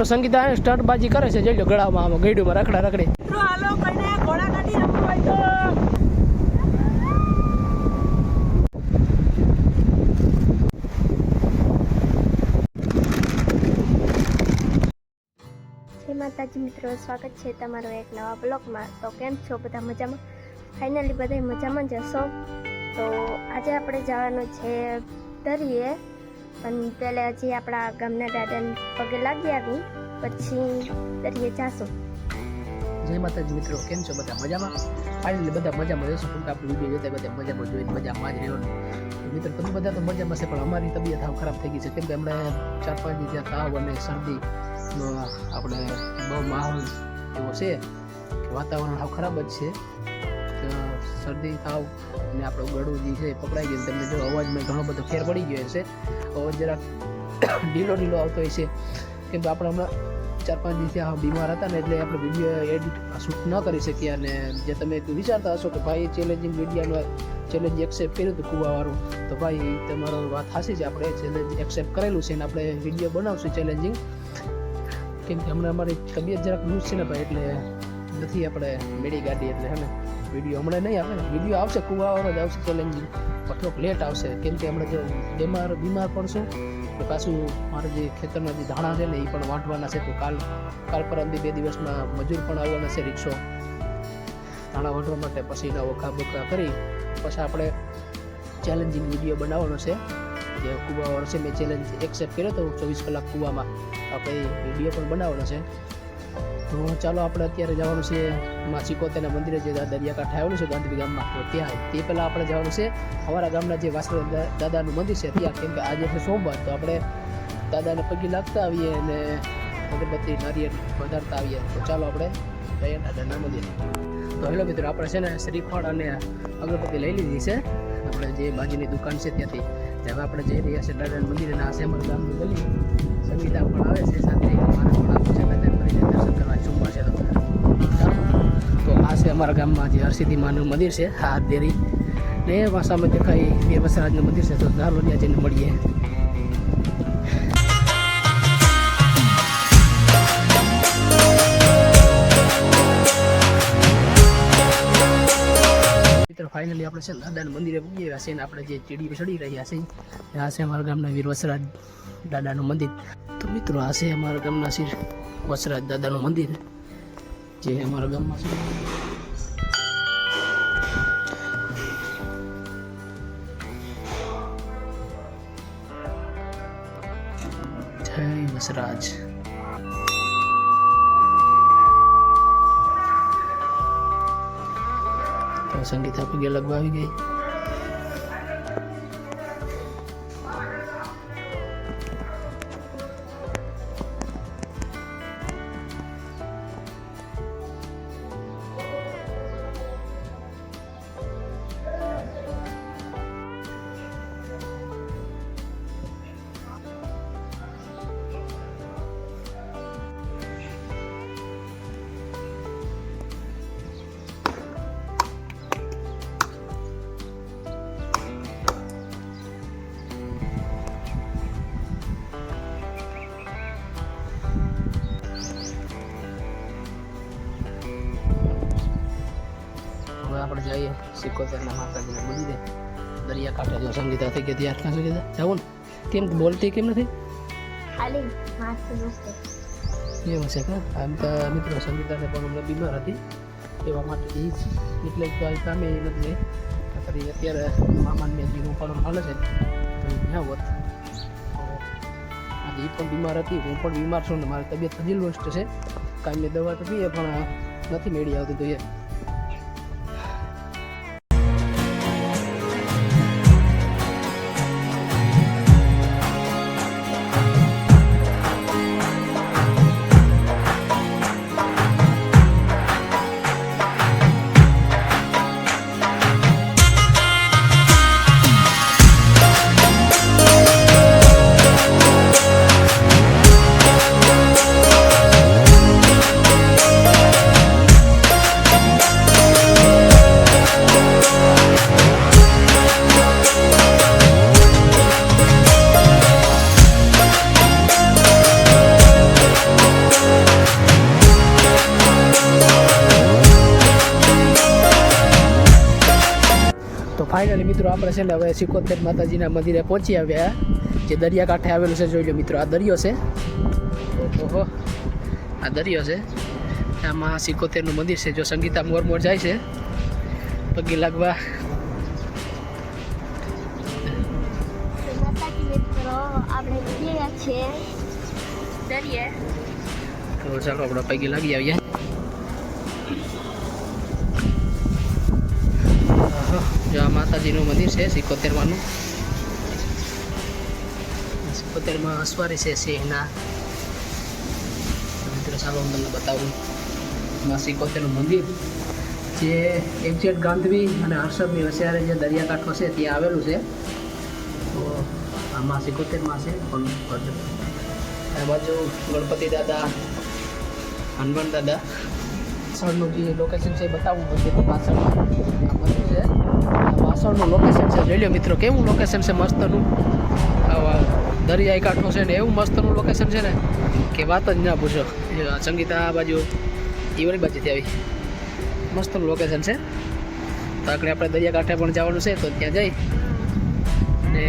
મિત્રો સંગીતા સ્ટન્ટબાજી કરે છે, જોઈ લો ગળામાં આમાં ગઈડુમાં રખડા રખડે. હાલો કઈને ઘોડા કાઢી રમવું હોય તો જય માતાજી મિત્રો, સ્વાગત છે તમારું એક નવા બ્લોગમાં. તો કેમ છો બધા? મજામાં? ફાઇનલી બધા મજામાં જ હશો. તો આજે આપણે જવાનું છે દરિયે, પણ પહેલાં હજી આપણા ગામના દાદાને પગે લાગી આવી, પછી દરિયે જાશું. જય માતાજી મિત્રો, કેમ છો બધા? મજામાં? ફાઇનલી બધા મજામાં રહેશો. કેમ કે આપણે વિડીયો જોતા બધા મજામાં જોઈને મજામાં જ રહેવાનું. મિત્રો તમે બધા તો મજામાં છે, પણ અમારી તબિયત હાવ ખરાબ થઈ ગઈ છે. કેમ કે હમણાં 4-5 દિવસ તાવ અને શરદી આપણે બહુ માહોલ એવો છે કે વાતાવરણ હાવ ખરાબ જ છે. શરદી તાવ અને આપણું ગળું જે છે પકડાઈ ગયું. તમને જો અવાજમાં ઘણો બધો ફેર પડી ગયો હશે, અવાજ જરાક ઢીલો આવતો હોય છે. કેમ કે આપણે હમણાં 4-5 દિવસથી બીમાર હતા ને, એટલે આપણે વિડીયો એડિટ શૂટ ન કરી શક્યા. અને જે તમે વિચારતા હશો કે ભાઈ ચેલેન્જિંગ વિડીયોનો ચેલેન્જ એક્સેપ્ટ કર્યું હતું કૂવાવાળું, તો ભાઈ તમારો વાત સાચી છે. આપણે ચેલેન્જ એક્સેપ્ટ કરેલું છે ને આપણે વિડીયો બનાવશું ચેલેન્જિંગ. કેમ કે હમણાં અમારી તબિયત જરાક લૂઝ છે ને ભાઈ, એટલે નથી આપણે મેળી ગાડી, એટલે હે ને વિડીયો હમણાં નહીં આવે. વિડીયો આવશે કૂવાવાળો જ આવશે ચેલેન્જિંગ, પણ થોડોક લેટ આવશે. કેમ કે હમણાં જો બીમાર પડશું તો પાછું મારે જે ખેતરના જે ધાણા છે ને એ પણ વાંટવાના છે. તો કાલ પરમથી 2 દિવસમાં મજૂર પણ આવવાના છે, રિક્ષો ધાણા વાંટવા માટે. પછી એના વખા બખા કરી પછી આપણે ચેલેન્જિંગ વિડીયો બનાવવાનો છે. જે કૂવાવાળો છે મેં ચેલેન્જ એક્સેપ્ટ કર્યો તો 24 કલાક કૂવામાં, આપણે વિડીયો પણ બનાવવાનો છે. તો ચાલો આપણે અત્યારે જવાનું છે માં સિકોતેરના મંદિરે, જે દરિયાકાંઠે આવેલું છે ગાંધી ગામમાં. તો ત્યાં તે પહેલાં આપણે જવાનું છે અમારા ગામના જે વાસણ દાદાનું મંદિર છે ત્યાં. કેમ કે આજે છે સોમવાર, તો આપણે દાદાને પગે લાગતા આવીએ અને અગરબત્તી નારિયેળ વધારતા આવીએ. તો ચાલો આપણે જઈએ દાદાના મંદિરે. તો હેલો મિત્રો, આપણે છે ને શ્રીફળ અને અગરબત્તી લઈ લીધી છે આપણે જે બાજુની દુકાન છે ત્યાંથી. હવે આપણે જઈ રહ્યા છીએ દાદાના મંદિરે. આ છે અમારા ગામની ગલી. સંગીતા પણ આવે છે સાથે, મારે પણ આવું છે દાદાને મંદિરે દર્શન કરવા સોમવાર છે. તો આ છે અમારા ગામમાં જે હરસિદ્ધિ માનું મંદિર છે, આ દેરી ને એમાં સામે દેખાય વીર વસરાજનું મંદિર છે. તો ચાલો ત્યાં જઈને મળીએ. મિત્રો ફાઇનલી આપણે છે દાદાના મંદિરે પૂગી ગયા છે ને આપણે જે ચીડી ચડી રહ્યા છે આ છે અમારા ગામના વીર વસરાજ દાદાનું મંદિર. તો મિત્રો આ છે અમારા ગામના શ્રી વસરાજ દાદાનું મંદિર જે અમારા ગામમાં છે. જય વસરાજ. સંગીતા પગે લગવા આવી ગઈ. આપણે જઈએ સિકોતેરના માતાજીના મંદિરે દરિયાકાંઠે. જો સંગીતા થઈ ગઈ તૈયાર. ક્યાં સંગીતા જવું ને? કેમ બોલતી કેમ નથી? ખાલી માથું એવું છે કે આમ તો મિત્રો સંગીતાને પણ હમણાં બીમાર હતી, એવા માટે એ જ એટલે તો આ કામે એ નથી. ફરી અત્યારે મામાને જે રોપાડો હાલે છે તો ત્યાં હોત. આજે એ પણ બીમાર હતી, હું પણ બીમાર છું ને મારી તબિયત હજી લોસ્ટ છે. કાંઈ દવા તો પીએ પણ નથી મેળી આવતી. તો એ ફાઇનલી મિત્રો આપણે છે ને હવે સિકોતેર માતાજીના મંદિરે પહોંચી આવ્યા, જે દરિયાકાંઠે આવેલું છે. જોઈ લો મિત્રો, આ દરિયો છે. ઓહો, આ દરિયો છે. આમાં સિકોતેરનું મંદિર છે. જો સંગીતા મોર જાય છે પગે લાગવા. આપણે ગયા છે દરિયે, તો ચાલો આપણે પગે લાગી આવીએ. જો આ માતાજીનું મંદિર છે સિકોતેરમાંનું. સિકોતેરમાં અસવારી છે સિંહના. મિત્રો ચાલો હું તમને બતાવું. માં સિકોતેરનું મંદિર જે એક્ઝેક્ટ ગાંધવી અને હર્ષદની વચ્ચે જે દરિયાકાંઠો છે ત્યાં આવેલું છે. તો આમાં સિકોતેરમાં છે. આ બાજુ ગણપતિ દાદા, હનુમાન દાદા. પાછળનું જે લોકેશન છે એ બતાવવું પડશે. તો પાછળમાં આ મંદિર છે, પાછળનું લોકેશન છે. જોઈ લો મિત્રો કેવું લોકેશન છે મસ્તનું. દરિયાઈ કાંઠો છે ને એવું મસ્તનું લોકેશન છે ને કે વાત જ ના પૂછો. સંગીતા આ બાજુ ઈવરી બાજુથી આવી મસ્તનું લોકેશન છે. તો આગળ આપણે દરિયાકાંઠે પણ જવાનું છે, તો ત્યાં જઈ ને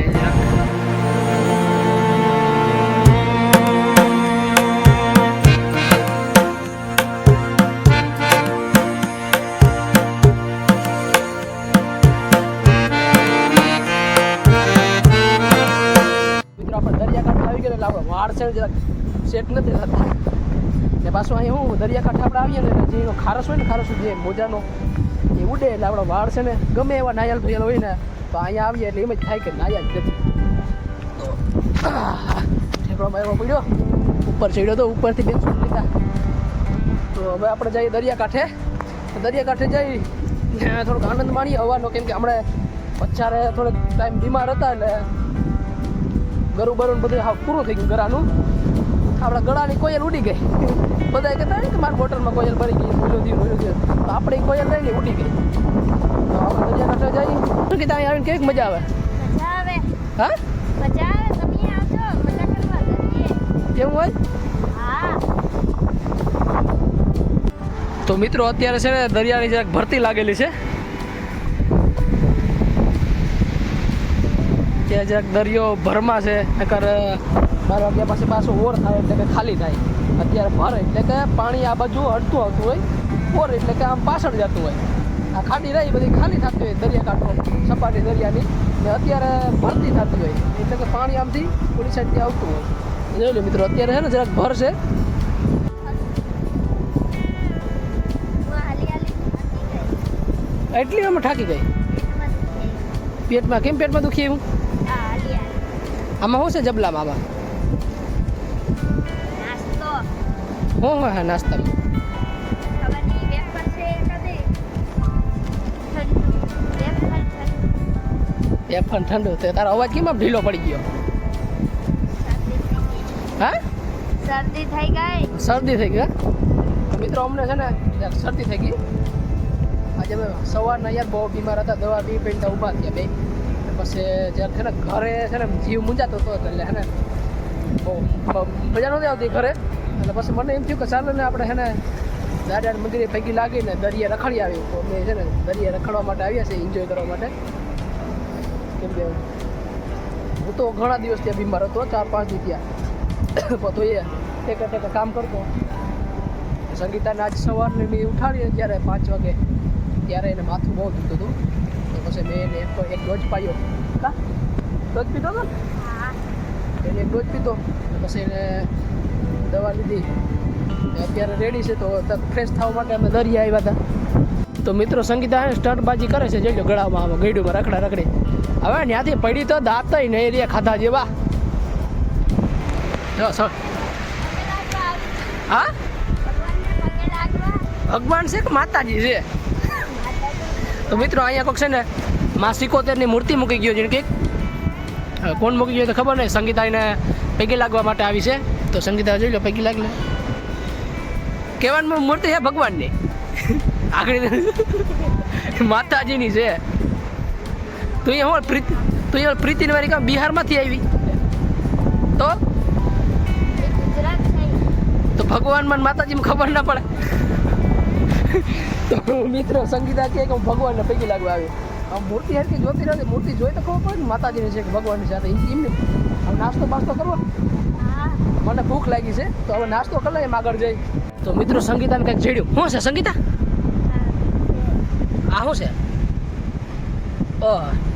વાળ છે જરાક સેટ નથી થતા. ને પાછું અહીંયા હું દરિયાકાંઠે આપણે આવીએ ને જે ખારસ હોય ને, ખારસ જે મોજાનો એ ઉડે એટલે આપણો વાળ છે ને ગમે એવા નાયલ ભરેલ હોય ને તો અહીંયા આવીએ એટલે એમ જ થાય કે નાયા જ નથી. તો ઠેકડોમાં એવો પડ્યો, ઉપર ચડ્યો તો ઉપરથી બેન છૂટ લીધા. તો હવે આપણે જઈએ દરિયાકાંઠે. દરિયાકાંઠે જઈ થોડોક આનંદ માણીએ હવાનો, કેમ કે હમણાં અત્યારે થોડોક ટાઈમ બીમાર હતા એટલે ગરું બરું બધું હા પૂરું થઈ ગયું ગળાનું. આપણા ગળાની કોયલ ઉડી ગઈ. બધા કહેતા ને કે મારા બોટલમાં કોયલ ભરી ગઈ, ભૂલું થયું. તો આપણે કોયલ રહીને ઉડી ગઈ. તો આપણે દરિયાકાંઠે જઈએ. શું કીધા અહીં આવીને કેવી મજા આવે? મજા આવે. હા મજા આવે. તમે આવજો મજા કરવા દરિયે. કેવું હોય? હા. તો મિત્રો અત્યારે છે ને દરિયાની જરાક ભરતી લાગેલી છે. ત્યાં જરાક દરિયો ભરમાં છે. નકર 12 વાગ્યા પાસે પાછો ઓર થાય એટલે કે ખાલી થાય. અત્યારે ભર એટલે કે પાણી આ બાજુ અડતું આવતું હોય, ઓર એટલે કે આમ પાછળ જતું હોય. આ ખાડી રહી બધી ખાલી થતી હોય દરિયાકાંઠો, સપાટી દરિયાની. ને અત્યારે ભરતી થતી હોય એટલે કે પાણી આમથી ઓલી સાઈડથી આવતું હોય. જોઈ લો મિત્રો અત્યારે છે ને જરાક ભર છે. એટલી આમાં થાકી ગઈ પેટમાં. કેમ પેટમાં દુખી એવું? આમાં શું છે જબલામાં? આમાં શું હોય? હા નાસ્તામાં વેફર ઠંડુ. તારો અવાજ કેમ આમ ઢીલો પડી ગયો? હા શરદી થઈ ગઈ. શરદી થઈ ગઈ? મિત્રો અમને છે ને શરદી થઈ ગઈ. આજે અમે સવારના યાર બહુ બીમાર હતા, દવા બી પીને ઊભા થયા બે. પછી જ્યારે છે ને ઘરે છે ને જીવ મૂંઝાતો હતો એટલે છે ને બહુ મજા નહોતી આવતી ઘરે. એટલે પછી મને એમ થયું કે ચાલો ને આપણે છે ને દાદાના મંદિરે પૈકી લાગીને દરિયા રખડી આવ્યું. તો અમે છે ને દરિયા રખડવા માટે આવ્યા છે, એન્જોય કરવા માટે. કેમ કે હું તો ઘણા દિવસ ત્યાં બીમાર હતો, 4-5 દી ત્યાં. તો એ ટેકા કામ કરતો. સંગીતાને આજ સવારની મેં ઉઠાડી જ્યારે 5 વાગે, ત્યારે એને માથું બહુ દુખતું હતું. તો પછી મેં એને એક ડોઝ પાયો. ડોઝ પીધો હતો ને? એને એક ડોઝ પીધો. પછી એને દવા લીધી. અત્યારે રેડી છે. તો ફ્રેશ થવા માટે અમે દરિયા આવ્યા હતા. તો મિત્રો સંગીતા સ્ટન્ટબાજી કરે છે. જોઈ લો ગળામાં આમાં ગઈડુમાં રખડી. હવે ત્યાંથી પડી તો દાંત નહીં એરિયા ખાધા જેવા. જો સર હા ભગવાન છે કે માતાજી છે? તો મિત્રો અહીંયા કોક છે ને માં સિકોતેરની મૂર્તિ મૂકી ગયો છે. કંઈક કોણ મૂકી ગયો તો ખબર નહીં. સંગીતા એને પૈકી લાગવા માટે આવી છે. તો સંગીતા જોઈ લો પૈકી લાગી લે. કહેવાની મૂર્તિ છે ભગવાનની, આગળ માતાજીની છે. તું અહીંયા પ્રીતિની વારી કામ બિહારમાંથી આવી તો ભગવાનમાં માતાજીમાં ખબર ના પડે. તો મિત્રો સંગીતા કહે કે હું ભગવાનને પૈકી લાગવા આવી. આ મૂર્તિ હરકી જોતી રહેતી, મૂર્તિ જોઈ તો ખબર પડે ને માતાજીની છે કે ભગવાનની સાથે. એમને હવે નાસ્તો બાસ્તો કરવો, મને ભૂખ લાગી છે તો હવે નાસ્તો કરી લઈએ એમ આગળ જઈ. તો મિત્રો સંગીતાને કંઈક જેડ્યું. શું છે સંગીતા? આ શું છે?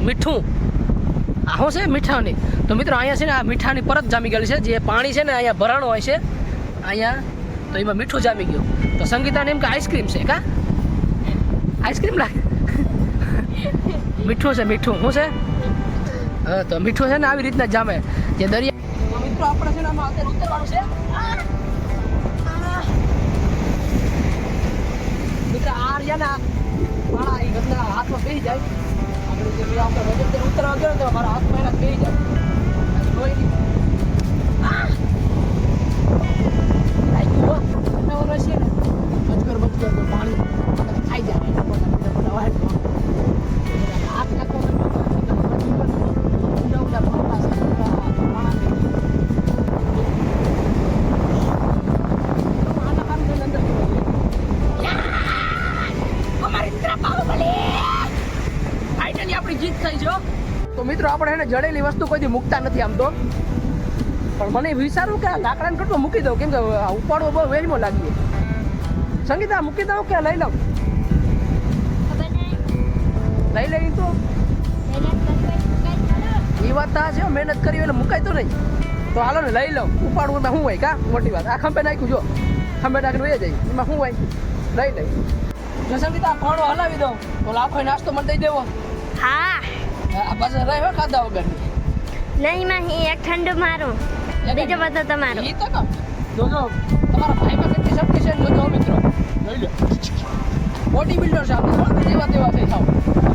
મીઠું. આ શું છે? મીઠાની. તો મિત્રો અહીંયા છે ને આ મીઠાની પરત જામી ગયેલી છે. જે પાણી છે ને અહીંયા ભરાણું હોય છે અહીંયા, તો એમાં મીઠું જામી ગયું. તો સંગીતાને એમ કે આઈસ્ક્રીમ છે કા? આઈસ્ક્રીમ લાગે. મીઠું છે, મીઠું. શું છે? હા, તો મીઠું છે ને આવી રીતના જામે જે દરિયા. તો મિત્રો આપણે છે ને આમાં અત્યારે ઉતરવાનું છે. મિત્રો આ રહ્યા ને પાણા એ બધા હાથમાં બેસી જાય. આપણે જે આપણે વજન ઉતરવા ગયો તો મારા હાથમાં એના બેસી જાય. જોઈ નહીં પાણી ખાઈ જાય. આપણી જીત થઈ છે. તો મિત્રો આપણે એને જડેલી વસ્તુ કોઈ મૂકતા નથી આમ તો, પણ મને વિચારું કે આ લાકડાને કટમાં મૂકી દઉં, કેમ કે ઉપાડવો બહુ વેલમો લાગીએ. સંગીતા મૂકી દઉં કે લઈ લઉં? લઈ લઈ તો એ વાત આ છે, મહેનત કરી એટલે મુકાય તો નહીં. તો હાલો ને લઈ લઉં. ઉપાડવું એમાં શું હોય કા મોટી વાત? આ ખંભે નાખ્યું, જો ખંભે નાખીને વહી જાય, એમાં શું હોય? લઈ લઈ. જો સંગીતા ફાળો હલાવી દઉં તો લાખો નાસ્તો મને દઈ દેવો. હા બસ રહ્યો ખાધા વગર નહીં માં એક ઠંડુ મારું, બીજો બધો તમારો. ઈ તો કામ જોજો તમારા ભાઈમાં કેટલી શક્તિ છે જોજો મિત્રો. લઈ લો. બોડી બિલ્ડર છે આપણે, થોડા જેવા તેવા થઈ થાવ.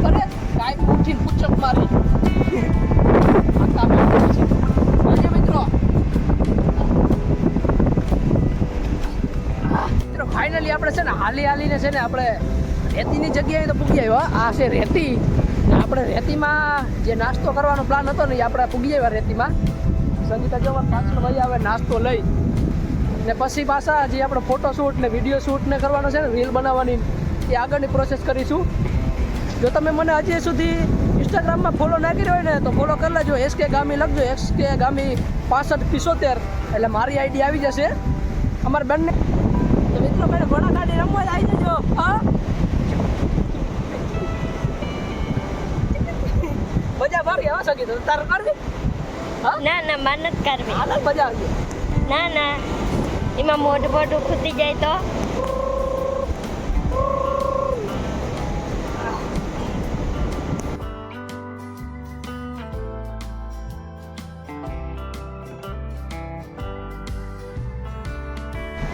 અરે કાઈ ઉઠીને પૂછક મારી આતા છે. જોજો મિત્રો. મિત્રો ફાઇનલી આપણે છે ને હાલીને છે ને આપણે રેતીની જગ્યાએ તો પૂગી આવ્યો. આ છે રેતી. આપણે રેતીમાં જે નાસ્તો કરવાનો પ્લાન હતો ને એ આપણે પૂગી આવ્યા રેતીમાં. સંગીતા જવા પાછળ ભાઈ આવે નાસ્તો લઈ ને પછી પાછા જે આપણે ફોટોશૂટ ને વિડીયો શૂટ ને કરવાનો છે ને રીલ બનાવવાની, એ આગળની પ્રોસેસ કરીશું. જો તમે મને હજી સુધી ઇન્સ્ટાગ્રામમાં ફોલો ના કર્યો હોય ને તો ફોલો કરી લેજો. SK ગામી લખજો, SK ગામી 6575, એટલે મારી આઈડી આવી જશે. અમારે બંને તો મિત્રો મને ઘોડા ગાડી રમવા આવી જજો. હા મજા મારી આવે સકી તો તારે કરવી? ના ના માર નથી કરવી. હાલ મજા આવશે. ના ના એમાં મોઢું મોઢું ખૂટી જાય તો.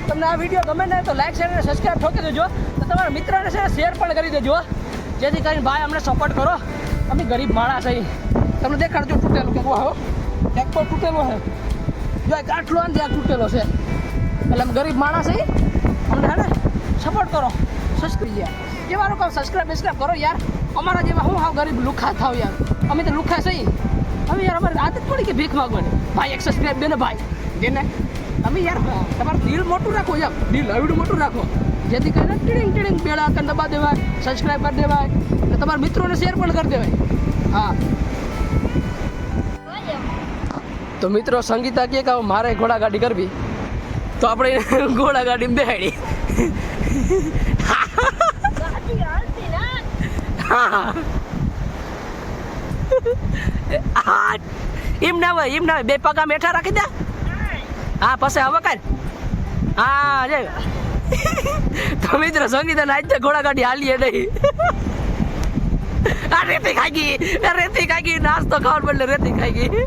તમને આ વિડીયો ગમે ને તો લાઈક શેર અને સબસ્ક્રાઈબ ઠોકી દેજો. તો તમારા મિત્રને છે શેર પણ કરી દેજો, જેથી કરીને ભાઈ અમને સપોર્ટ કરો. અમે ગરીબ માણસ છે. તમને દેખાડજો તૂટેલું કે હો એક પર તૂટેલો છે. જો એક આટલો અંતે આ તૂટેલો છે. એટલે અમે ગરીબ માણસ છે. અમને હે ને સપોર્ટ કરો. સબસ્ક્રાઈબ જેવાનું કહો સબસ્ક્રાઈબ કરો યાર. અમારા જેવા હું હાવ ગરીબ લુખા થાવ યાર. અમે તો લુખા છે. હવે યાર અમારે આદત પડી કે ભીખ માગવાની. ભાઈ એક સબસ્ક્રાઈબ દે ને ભાઈ જેને. તમે યાર તમારું દિલ મોટું રાખો, યાર દિલ હવડું મોટું રાખો, જેથી કરીને ટીડિંગ બેલ આઇકન દબા દેવાય, સબસ્ક્રાઈબ કરી દેવાય અને તમારા મિત્રોને શેર પણ કરી દેવાય. હા તો મિત્રો સંગીતા કહે કે મારે ઘોડા ગાડી કરવી, તો આપણે ઘોડા ગાડી બેહાડી. હા એમ ના હોય, બે પગા મેઠા રાખી દે. હા પછી હવે કાલ હા જય. તો મિત્રો સંગીતા નાચતે ઘોડા ગાડી હાલીએ નહીં. આ રેતી ખાઈ ગઈ, નાસ્તો ખાવા બદલે રેતી ખાઈ ગઈ.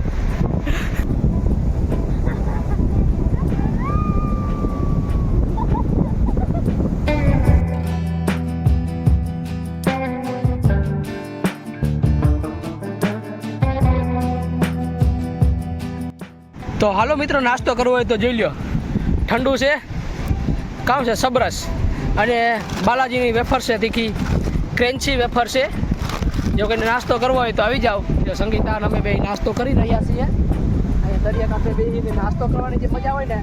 તો હાલો મિત્રો નાસ્તો કરવો હોય તો જોઈ લ્યો. ઠંડુ છે, કામ છે સબરસ, અને બાલાજીની વેફર છે તીખી, ક્રેન્ચી વેફર છે. જો કોઈને નાસ્તો કરવો હોય તો આવી જાઓ. જો સંગીતા અમે બે નાસ્તો કરી રહ્યા છીએ. અહીંયા દરિયાકાંઠે બેસીને નાસ્તો કરવાની જે મજા હોય ને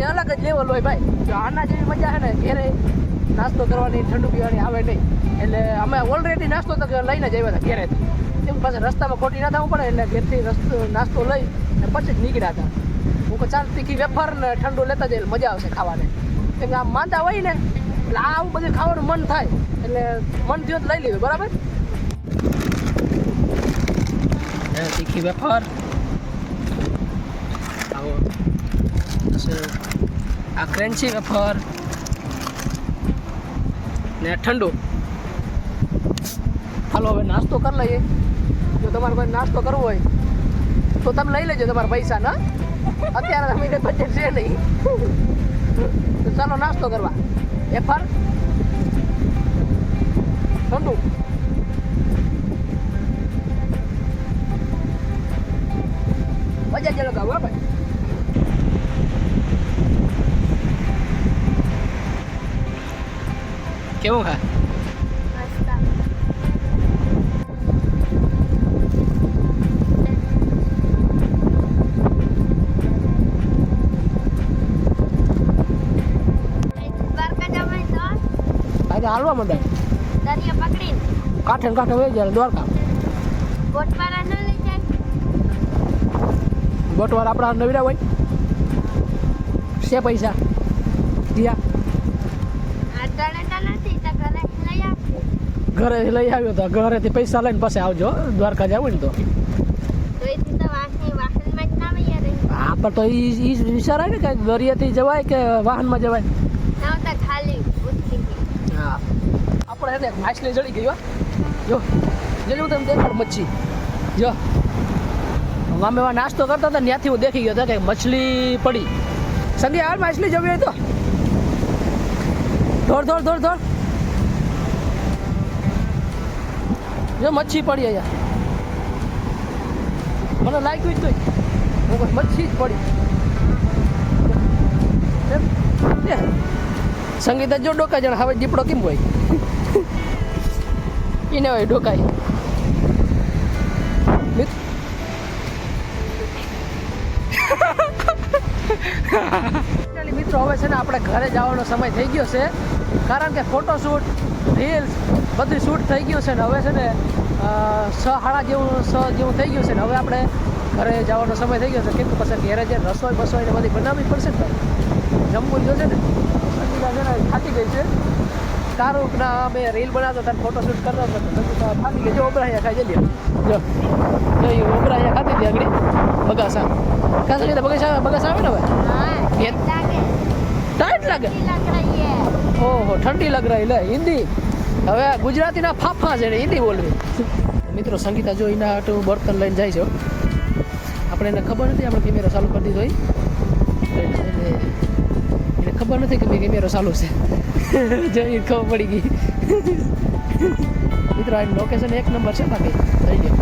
એ અલગ જ લેવલ હોય ભાઈ. જો આના જેવી મજા છે ને ઘેરે નાસ્તો કરવાની ઠંડુ પીવાની આવે નહીં. એટલે અમે ઓલરેડી નાસ્તો તો લઈને જ આવ્યા હતા ઘરેથી. એમ પાછા રસ્તામાં ખોટી ના થવું પડે એટલે ઘેરથી નાસ્તો લઈ અને પછી જ નીકળ્યા હતા. હું કહું ચાલ તીખી વેફર ને ઠંડુ લેતા જઈએ મજા આવશે ખાવાને. કેમ કે આમ માંદા હોય ને એટલે આવું બધું ખાવાનું મન થાય એટલે મન થયું તો લઈ લીધું. બરાબર, તીખી વેફર આવો આ ક્રન્ચી વેફર ને ઠંડુ. હાલો હવે નાસ્તો કરી લઈએ. જો તમારે કોઈ નાસ્તો કરવો હોય તો તમે લઈ લેજો તમારા પૈસા ના. અત્યારે તમે બજેટ છે નહીં તો ચાલો નાસ્તો કરવા. વેફર ઠંડુ મજા જ લગાવો ભાઈ. કેવું ખા? હાલવા માંડે દરિયા પકડીને કાંઠે ને કાંઠે વહી જાય દ્વારકા. બોટવાળા ન લઈ જાય. બોટવાર આપણા નવીરા હોય છે પૈસા દિયા નથી તો ઘરે લઈ આવશે. ઘરે લઈ આવ્યો તો ઘરેથી પૈસા લઈને પછી આવજો દ્વારકા જાવ ને તો. તો એથી તો વાહનમાં જ ના વૈયા રહી. હા પણ તો એ વિચારાય ને કે દરિયાથી જવાય કે વાહનમાં જવાય. ના તો ખાલી ઉતરી ગઈ. હા આપણે એને માછલી જડી ગઈ હો. જો જેવું તમે દેખાડ મચ્છી જો અમે એવા નાસ્તો કરતા હતા ત્યાંથી હું દેખી ગયો હતો કે મછલી પડી. સંગે હાલ માછલી જવી હોય તો દોડ. જો મચ્છી પડી અહીંયા મને લાગ્યું જ નહીં મચ્છી જ પડી. સંગીત જો ડોકા જણ હવે દીપડો કેમ હોય એને હોય ડોકાય. મિત્રો હવે છે ને આપણે ઘરે જવાનો સમય થઈ ગયો છે કારણ કે ફોટોશૂટ રીલ્સ બધું શૂટ થઈ ગયું છે ને હવે છે ને 6:30 જેવું થઈ ગયું છે ને હવે આપણે ઘરે જવાનો સમય થઈ ગયો છે. કેમ કે પછી ઘરે જે રસોઈ ને બધી બનાવવી પડશે ને ભાઈ. જમવું જોશે ને સંગીતા છે ને થાકી ગઈ છે. શાહરૂખના અમે રીલ બનાવતા હતા ફોટોશૂટ કરતા હતા સંગીતા થાકી ગઈ. જો ઓબરાયા ખાઈ જઈએ જો ઓબરાયા ખાતી હતી આગળ બગાસા કાં સંગીતા બગાસા આવે ને હવે ટાઈટ લાગે. ઓહો ઠંડી લગ રહી લે હિન્દી. હવે ગુજરાતીના ફાફા છે ને હિન્દી બોલવી. મિત્રો સંગીતા જો એના હાટું બર્તન લઈને જાય છે. આપણે એને ખબર નથી આપણે કેમેરો ચાલુ કરી દીધો એને ખબર નથી કે મેં કેમેરો ચાલુ છે. જઈ ખબર પડી ગઈ. મિત્રો આ લોકેશન 1 નંબર છે બાકી થઈ ગયો.